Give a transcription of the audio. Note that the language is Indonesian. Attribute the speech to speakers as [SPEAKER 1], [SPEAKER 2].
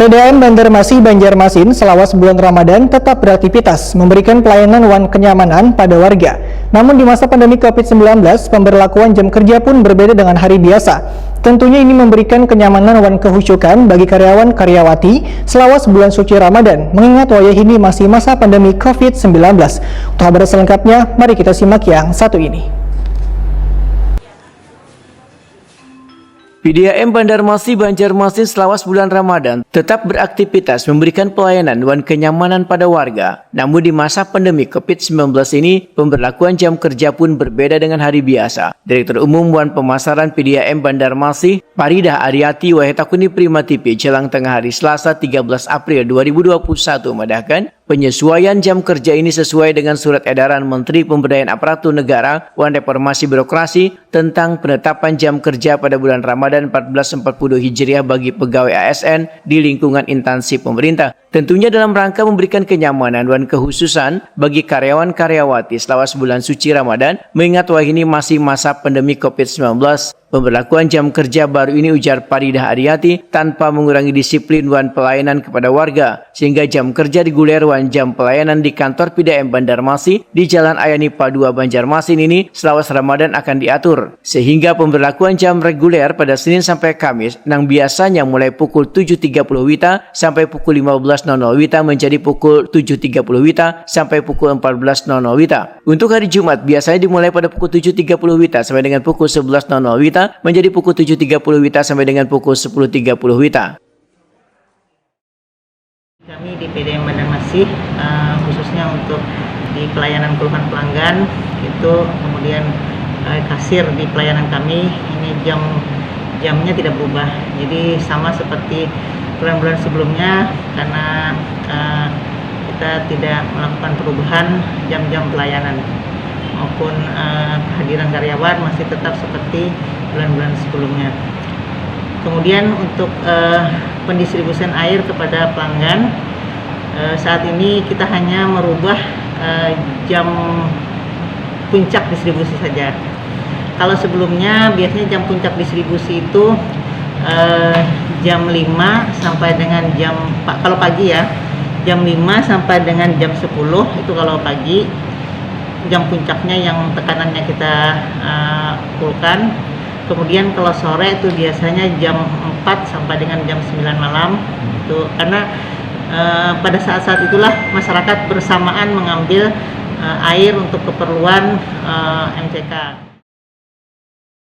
[SPEAKER 1] PDAM Banjarmasin Banjarmasin selawas bulan Ramadan tetap beraktivitas, memberikan pelayanan wan kenyamanan pada warga. Namun di masa pandemi COVID-19, pemberlakuan jam kerja pun berbeda dengan hari biasa. Tentunya ini memberikan kenyamanan wan kehusyukan bagi karyawan-karyawati selawas bulan suci Ramadan, mengingat wayah ini masih masa pandemi COVID-19. Untuk kabar selengkapnya, mari kita simak yang satu ini.
[SPEAKER 2] PDAM Banjarmasin Banjarmasin selawas bulan Ramadan tetap beraktivitas memberikan pelayanan dan kenyamanan pada warga. Namun di masa pandemi COVID-19 ini, pemberlakuan jam kerja pun berbeda dengan hari biasa. Direktur Umum Wan Pemasaran PDAM Banjarmasin, Paridah Ariati Wahetakuni Prima TV jelang tengah hari Selasa 13 April 2021 mendahkan penyesuaian jam kerja ini sesuai dengan Surat Edaran Menteri Pemberdayaan Aparatur Negara dan Reformasi Birokrasi tentang penetapan jam kerja pada bulan Ramadan 1440 Hijriah bagi pegawai ASN di lingkungan instansi pemerintah. Tentunya dalam rangka memberikan kenyamanan dan kekhususan bagi karyawan-karyawati selawas bulan suci Ramadan, mengingat wah ini masih masa pandemi COVID-19. Pemberlakuan jam kerja baru ini, ujar Paridah Ariati, tanpa mengurangi disiplin dan pelayanan kepada warga, sehingga jam kerja digulir dan jam pelayanan di kantor PDAM Banjarmasin di Jalan Ayani Padua Banjarmasin ini selawas Ramadan akan diatur, sehingga pemberlakuan jam reguler pada Senin sampai Kamis yang biasanya mulai pukul 7.30 WITA sampai pukul 15.00 WITA menjadi pukul 7.30 WITA sampai pukul 14.00 WITA. Untuk hari Jumat biasanya dimulai pada pukul 7.30 WITA sampai dengan pukul 11.00 WITA menjadi pukul 7.30 WITA sampai dengan pukul 10.30 WITA.
[SPEAKER 3] Kami di PDAM Banjarmasin khususnya untuk di pelayanan keluhan pelanggan itu, kemudian kasir di pelayanan kami ini jamnya tidak berubah, jadi sama seperti bulan-bulan sebelumnya, karena kita tidak melakukan perubahan jam-jam pelayanan maupun kehadiran karyawan masih tetap seperti bulan-bulan sebelumnya. Kemudian untuk pendistribusian air kepada pelanggan, saat ini kita hanya merubah jam puncak distribusi saja. Kalau sebelumnya biasanya jam puncak distribusi itu jam 5 sampai dengan kalau pagi ya, jam 5 sampai dengan jam 10 itu kalau pagi, jam puncaknya yang tekanannya kita pulkan. Kemudian kalau sore itu biasanya jam 4 sampai dengan jam 9 malam itu, karena pada saat-saat itulah masyarakat bersamaan mengambil air untuk keperluan MCK.